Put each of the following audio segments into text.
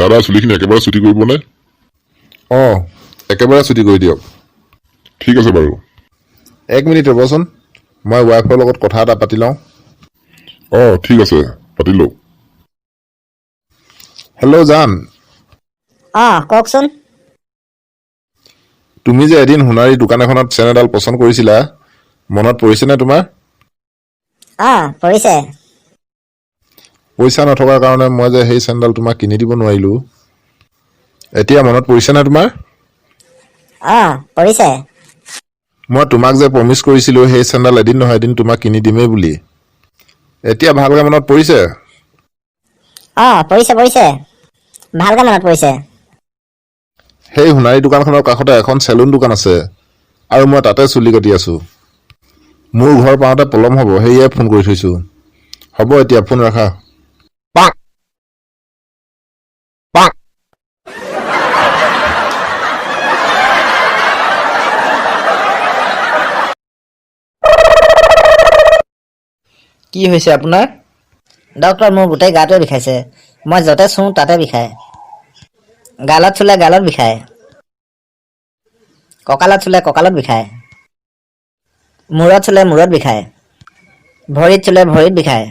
দাদা চুলিখিনি একেবাৰে ছুটি কৰিবনে? অঁ একেবাৰে ছুটি কৰি দিয়ক। ঠিক আছে বাৰু। 1 মিনিট ৰ'বচোন, মই ৱাইফৰ লগত কথা এটা পাতি লওঁ। ঠিক আছে, পাতি লওক। হেল্ল' জান, কওকচোন। তুমি যে এদিন সোণাৰী দোকান এখনত চেন এডাল পচন্দ কৰিছিলা, মনত পৰিছেনে তোমাৰ? পৰিছে। পইচা নথকাৰ কাৰণে মই যে সেই চেনডাল তোমাক কিনি দিব নোৱাৰিলোঁ। এতিয়া মনত পৰিছেনে তোমাৰ? পৰিছে। মই তোমাক যে প্ৰমিছ কৰিছিলোঁ সেই চেনডাল এদিন নহয় এদিন তোমাক কিনি দিমেই বুলি। এতিয়া ভালকৈ মনত পৰিছে? পৰিছে। ভালকৈ মনত পৰিছে। সেই সোণাৰী দোকানখনৰ কাষতে এখন চেলুন দোকান আছে আৰু মই তাতে চুলি কাটি আছোঁ। মোৰ ঘৰ পাওঁতে পলম হ'ব, সেয়ে ফোন কৰি থৈছোঁ। হ'ব এতিয়া ফোন ৰাখা। কি হৈছে আপোনাৰ? ডক্টৰ, মোৰ গোটেই গাটোৱে বিষাইছে। মই য'তে চুওঁ তাতে বিষায়। গালত চুলে গালত বিষায়। কঁকালত চুলে কঁকালত বিষায়। মূৰত চুলে মূৰত বিষায়। ভৰিত চুলে ভৰিত বিষায়।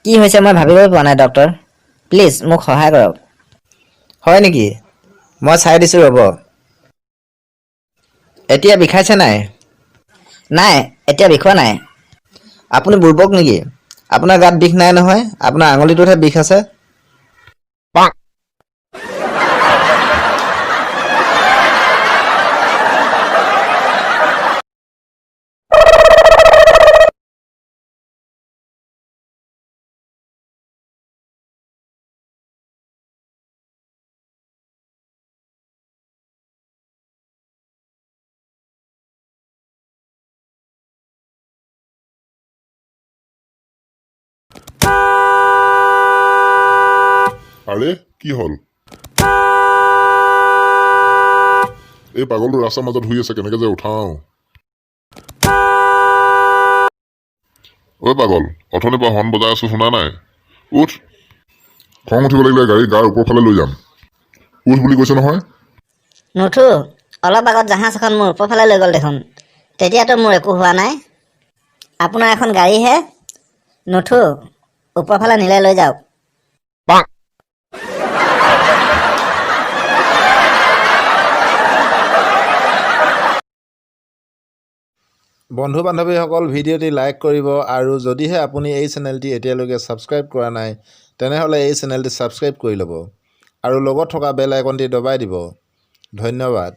কি হৈছে মই ভাবিবই পৰা নাই ডক্টৰ। প্লিজ মোক সহায় কৰক। হয় নেকি? মই চাই দিছোঁ ৰ'ব। এতিয়া বিষাইছে নাই? নাই, এতিয়া বিষোৱা নাই। আপুনি বুৰ্বক নেকি? আপোনাৰ গাত বিষ নাই নহয়, আপোনাৰ আঙুলিটোতহে বিষ আছে। আৰে কি হ'ল? এই পাগলটো ৰাস্তাৰ মাজত শুই আছে, কেনেকে যে উঠাও। ঐ পাগল, অথনিৰ পৰা হৰ্ণ বজাই আছো, শুনা নাই? উঠ। খং উঠিব লাগিলে গাড়ী গাৰ ওপৰ ফালে লৈ যাম। উঠ বুলি কৈছে নহয়। নুঠো। অলপ আগত জাহাজ এখন মোৰ ওপৰ ফালে লৈ গ'ল দেখোন। তেতিয়াতো মোৰ একো হোৱা নাই। আপোনাৰ এখন গাড়ীহে। নুঠো। ওপৰ ফালে নিলে লৈ যাওক। বন্ধু বান্ধৱীসকল, ভিডিঅ'টি লাইক কৰিব আৰু যদিহে আপুনি এই চেনেলটি এতিয়ালৈকে ছাবস্ক্ৰাইব কৰা নাই তেনেহ'লে এই চেনেলটি ছাবস্ক্ৰাইব কৰি ল'ব আৰু লগত থকা বেল আইকনটি দবাই দিব। ধন্যবাদ।